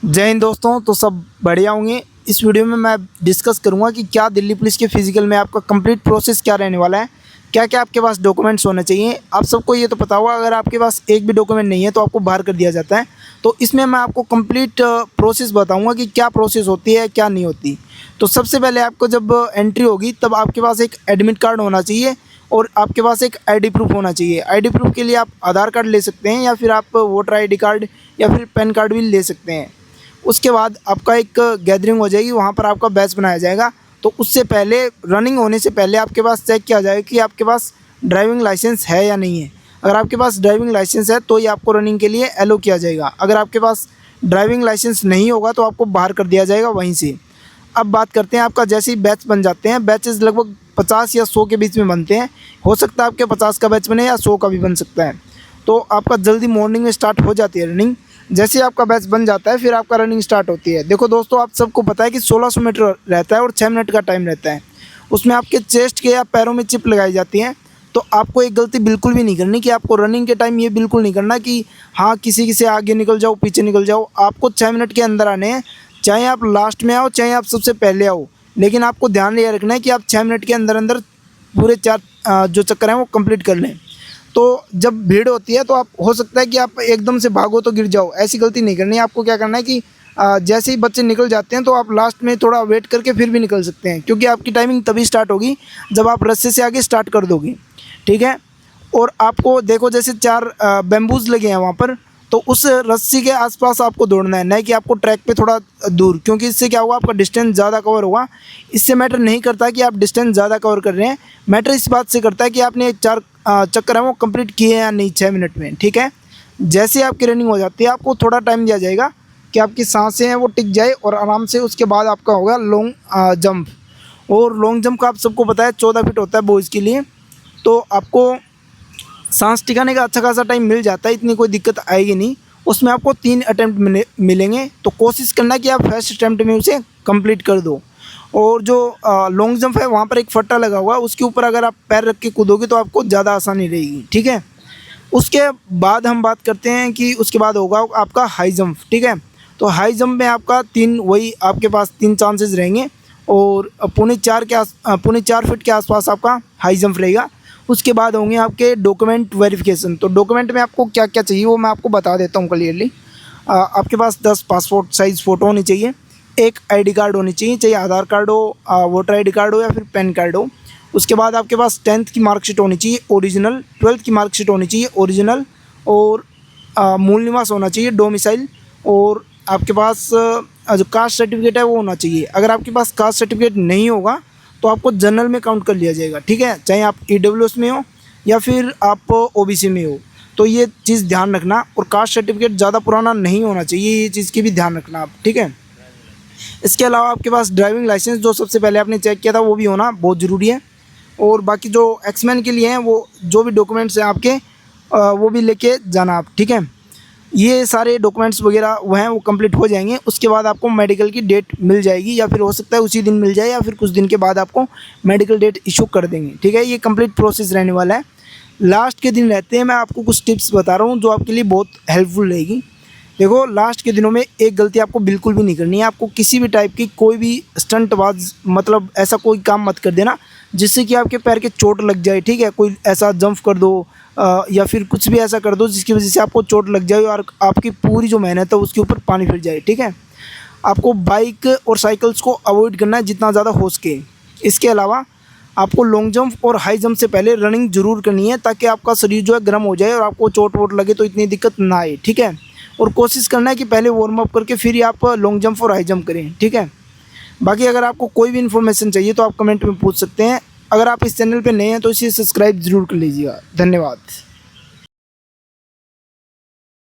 जय हिंद दोस्तों। तो सब बढ़िया होंगे। इस वीडियो में मैं डिस्कस करूंगा कि क्या दिल्ली पुलिस के फिजिकल में आपका कंप्लीट प्रोसेस क्या रहने वाला है, क्या क्या आपके पास डॉक्यूमेंट्स होने चाहिए। आप सबको ये तो पता होगा, अगर आपके पास एक भी डॉक्यूमेंट नहीं है तो आपको बाहर कर दिया जाता है। तो इसमें मैं आपको कंप्लीट प्रोसेस बताऊंगा कि क्या प्रोसेस होती है क्या नहीं होती। तो सबसे पहले आपको जब एंट्री होगी तब आपके पास एक एडमिट कार्ड होना चाहिए और आपके पास एक आईडी प्रूफ होना चाहिए। आईडी प्रूफ के लिए आप आधार कार्ड ले सकते हैं या फिर आप वोटर आईडी कार्ड या फिर पैन कार्ड भी ले सकते हैं। उसके बाद आपका एक गैदरिंग हो जाएगी, वहाँ पर आपका बैच बनाया जाएगा। तो उससे पहले रनिंग होने से पहले आपके पास चेक किया जाएगा कि आपके पास ड्राइविंग लाइसेंस है या नहीं है। अगर आपके पास ड्राइविंग लाइसेंस है तो ही आपको रनिंग के लिए एलो किया जाएगा। अगर आपके पास ड्राइविंग लाइसेंस नहीं होगा तो आपको बाहर कर दिया जाएगा वहीं से। अब बात करते हैं आपका जैसे ही बैच बन जाते हैं। बैचेस लगभग 50 या 100 के बीच में बनते हैं। हो सकता है आपके 50 का बैच बने या 100 का भी बन सकता है। तो आपका जल्दी मॉर्निंग में स्टार्ट हो जाती है रनिंग। जैसे आपका बैच बन जाता है फिर आपका रनिंग स्टार्ट होती है। देखो दोस्तों, आप सबको पता है कि 1600 मीटर रहता है और 6 मिनट का टाइम रहता है। उसमें आपके चेस्ट के या पैरों में चिप लगाई जाती है। तो आपको एक गलती बिल्कुल भी नहीं करनी कि आपको रनिंग के टाइम ये बिल्कुल नहीं करना कि हाँ किसी से आगे निकल जाओ पीछे निकल जाओ। आपको 6 मिनट के अंदर आने हैं, चाहे आप लास्ट में आओ चाहे आप सबसे पहले आओ। लेकिन आपको ध्यान ये रखना है कि आप 6 मिनट के अंदर अंदर पूरे 4 जो चक्कर हैं वो कंप्लीट कर लें। तो जब भीड़ होती है तो आप हो सकता है कि आप एकदम से भागो तो गिर जाओ, ऐसी गलती नहीं करनी है। आपको क्या करना है कि जैसे ही बच्चे निकल जाते हैं तो आप लास्ट में थोड़ा वेट करके फिर भी निकल सकते हैं, क्योंकि आपकी टाइमिंग तभी स्टार्ट होगी जब आप रस्से से आगे स्टार्ट कर दोगे, ठीक है। और आपको देखो जैसे 4 बैम्बूज लगे हैं वहाँ पर, तो उस रस्सी के आसपास आपको दौड़ना है, नहीं कि आपको ट्रैक पे थोड़ा दूर, क्योंकि इससे क्या होगा आपका डिस्टेंस ज़्यादा कवर होगा। इससे मैटर नहीं करता कि आप डिस्टेंस ज़्यादा कवर कर रहे हैं, मैटर इस बात से करता है कि आपने 4 चक्कर हैं वो कंप्लीट किए हैं या नहीं 6 मिनट में, ठीक है। जैसे आपकी रनिंग हो जाती है आपको थोड़ा टाइम दिया जाएगा कि आपकी सांसें हैं वो टिक जाए और आराम से उसके बाद आपका होगा लॉन्ग जंप। और लॉन्ग जंप का आप सबको पता है 14 फीट होता है बॉयज़ के लिए। तो आपको सांस टिकाने का अच्छा खासा टाइम मिल जाता है, इतनी कोई दिक्कत आएगी नहीं। उसमें आपको 3 अटैम्प्ट मिलेंगे, तो कोशिश करना कि आप फर्स्ट अटैम्प्ट में उसे कंप्लीट कर दो। और जो लॉन्ग जंप है वहाँ पर एक फट्टा लगा हुआ है, उसके ऊपर अगर आप पैर रख के कूदोगे तो आपको ज़्यादा आसानी रहेगी, ठीक है। उसके बाद हम बात करते हैं कि उसके बाद होगा आपका हाई जंप, ठीक है। तो हाई जंप में आपका 3 वही आपके पास 3 चांसेस रहेंगे और पौने 4 फीट के आसपास आपका हाई जंप रहेगा। उसके बाद होंगे आपके डॉक्यूमेंट वेरिफिकेशन। तो डॉक्यूमेंट में आपको क्या क्या चाहिए वो मैं आपको बता देता हूँ क्लियरली। आपके पास 10 पासपोर्ट साइज़ फ़ोटो होनी चाहिए, एक आईडी कार्ड होनी चाहिए, चाहे आधार कार्ड हो, वोटर आईडी कार्ड हो या फिर पैन कार्ड हो। उसके बाद आपके पास 10th की मार्कशीट होनी चाहिए ओरिजिनल, 12th की मार्कशीट होनी चाहिए ओरिजिनल, और मूल निवास होना चाहिए डोमिसाइल। और आपके पास जो कास्ट सर्टिफिकेट है वो होना चाहिए। अगर आपके पास कास्ट सर्टिफिकेट नहीं होगा तो आपको जनरल में काउंट कर लिया जाएगा, ठीक है, चाहे आप ईडब्ल्यूएस में हो या फिर आप ओबीसी में हो। तो ये चीज़ ध्यान रखना। और कास्ट सर्टिफिकेट ज़्यादा पुराना नहीं होना चाहिए, ये चीज़ की भी ध्यान रखना आप, ठीक है। इसके अलावा आपके पास ड्राइविंग लाइसेंस जो सबसे पहले आपने चेक किया था वो भी होना बहुत ज़रूरी है। और बाकी जो एक्समैन के लिए हैं वो जो भी डॉक्यूमेंट्स हैं आपके वो भी लेके जाना आप, ठीक है। ये सारे डॉक्यूमेंट्स वगैरह वो हैं वो कंप्लीट हो जाएंगे। उसके बाद आपको मेडिकल की डेट मिल जाएगी, या फिर हो सकता है उसी दिन मिल जाए या फिर कुछ दिन के बाद आपको मेडिकल डेट इशू कर देंगे, ठीक है। ये कंप्लीट प्रोसेस रहने वाला है। लास्ट के दिन रहते हैं, मैं आपको कुछ टिप्स बता रहा हूँ जो आपके लिए बहुत हेल्पफुल रहेगी। देखो लास्ट के दिनों में एक गलती आपको बिल्कुल भी नहीं करनी है। आपको किसी भी टाइप की कोई भी स्टंटबाज मतलब ऐसा कोई काम मत कर देना जिससे कि आपके पैर के चोट लग जाए, ठीक है। कोई ऐसा जंप कर दो या फिर कुछ भी ऐसा कर दो जिसकी वजह से आपको चोट लग जाए और आपकी पूरी जो मेहनत है उसके ऊपर पानी फिर जाए, ठीक है। आपको बाइक और साइकिल्स को अवॉइड करना है जितना ज़्यादा हो सके। इसके अलावा आपको लॉन्ग जंप और हाई जंप से पहले रनिंग ज़रूर करनी है ताकि आपका शरीर जो है गर्म हो जाए और आपको चोट वोट लगे तो इतनी दिक्कत ना आए, ठीक है। और कोशिश करना है कि पहले वार्म अप करके फिर ही आप लॉन्ग जंप और हाई जंप करें, ठीक है। बाकी अगर आपको कोई भी इन्फॉर्मेशन चाहिए तो आप कमेंट में पूछ सकते हैं। अगर आप इस चैनल पे नए हैं तो इसे सब्सक्राइब ज़रूर कर लीजिएगा। धन्यवाद।